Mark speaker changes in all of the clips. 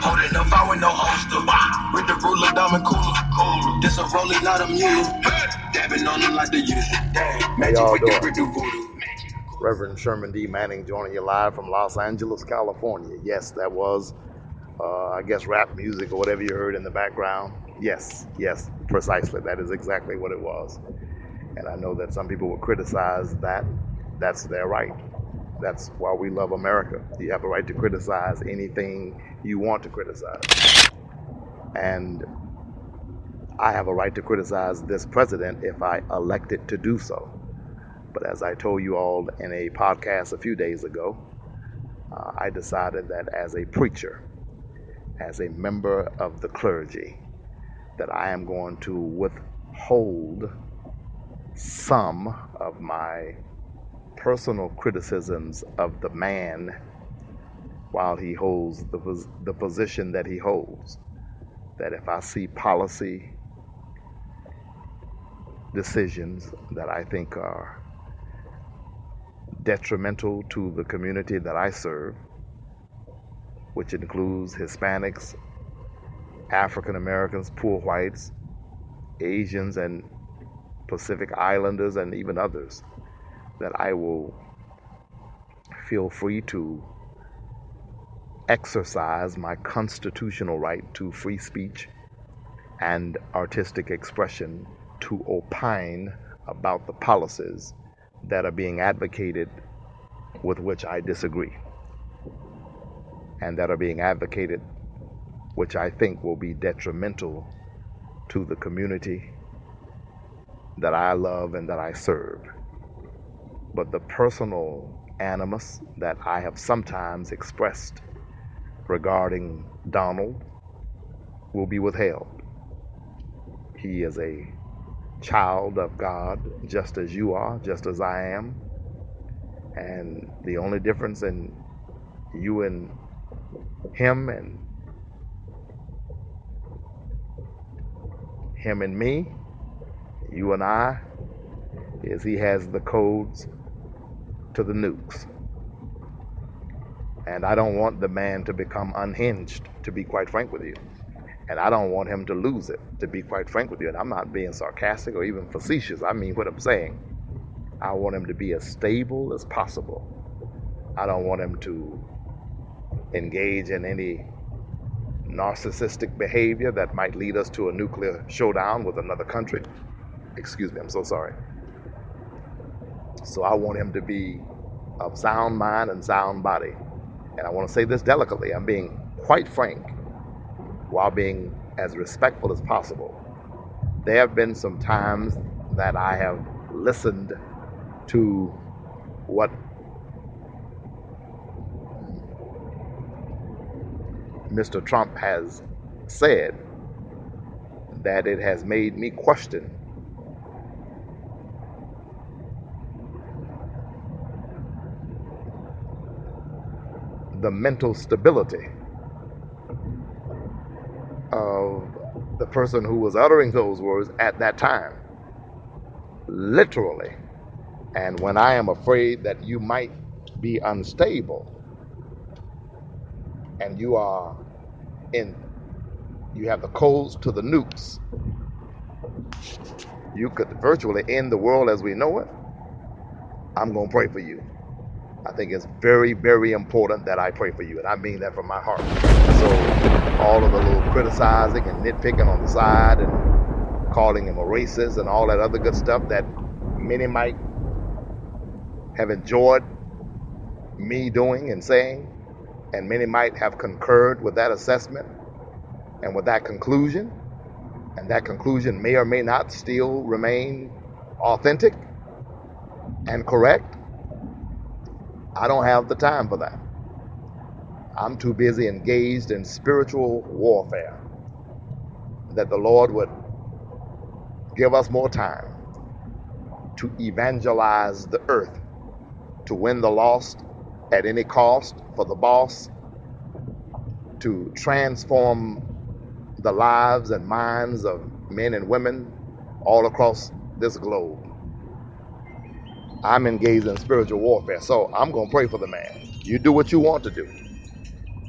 Speaker 1: Holding up, I with no holster. With the ruler, diamond cooler. This a rolling, not a mule. Dabbing on them like the usual.
Speaker 2: How y'all doing? Reverend Sherman D. Manning joining you live from Los Angeles, California. Yes, that was, I guess, rap music or whatever you heard in the background. Yes, precisely. That is exactly what it was. And I know that some people will criticize that. That's their right. That's why we love America. You have a right to criticize anything you want to criticize. And I have a right to criticize this president if I elected to do so. But as I told you all in a podcast a few days ago, I decided that as a preacher, as a member of the clergy, that I am going to withhold some of my personal criticisms of the man while he holds the position that he holds. That if I see policy decisions that I think are detrimental to the community that I serve, which includes Hispanics, African Americans, poor whites, Asians, and Pacific Islanders, and even others, that I will feel free to exercise my constitutional right to free speech and artistic expression to opine about the policies that are being advocated with which I disagree, and that are being advocated which I think will be detrimental to the community that I love and that I serve. But the personal animus that I have sometimes expressed regarding Donald will be withheld. He is a child of God, just as you are, just as I am. And the only difference in you and him and me, you and I, is he has the codes to the nukes. And I don't want the man to become unhinged, to be quite frank with you. And I don't want him to lose it, to be quite frank with you. And I'm not being sarcastic or even facetious. I mean what I'm saying. I want him to be as stable as possible. I don't want him to engage in any narcissistic behavior that might lead us to a nuclear showdown with another country. Excuse me, I'm so sorry. So I want him to be of sound mind and sound body. And I want to say this delicately. I'm being quite frank while being as respectful as possible. There have been some times that I have listened to what Mr. Trump has said, that it has made me question the mental stability of the person who was uttering those words at that time, literally. And when I am afraid that you might be unstable and you have the codes to the nukes, you could virtually end the world as we know it. I'm going to pray for you. I think it's very, very important that I pray for you, and I mean that from my heart. So all of the little criticizing and nitpicking on the side and calling him a racist and all that other good stuff that many might have enjoyed me doing and saying, and many might have concurred with that assessment and with that conclusion, and that conclusion may or may not still remain authentic and correct. I don't have the time for that. I'm too busy engaged in spiritual warfare, that the Lord would give us more time to evangelize the earth, to win the lost at any cost for the boss, to transform the lives and minds of men and women all across this globe. I'm engaged in spiritual warfare, so I'm going to pray for the man. You do what you want to do.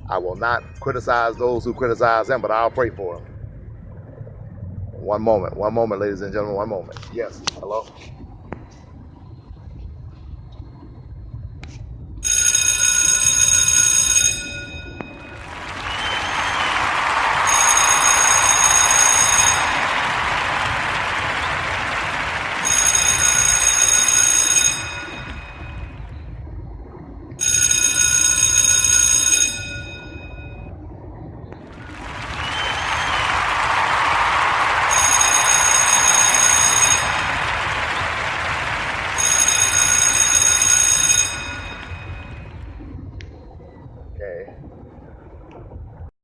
Speaker 2: I will not criticize those who criticize him, but I'll pray for him. One moment, ladies and gentlemen, one moment. Yes, hello?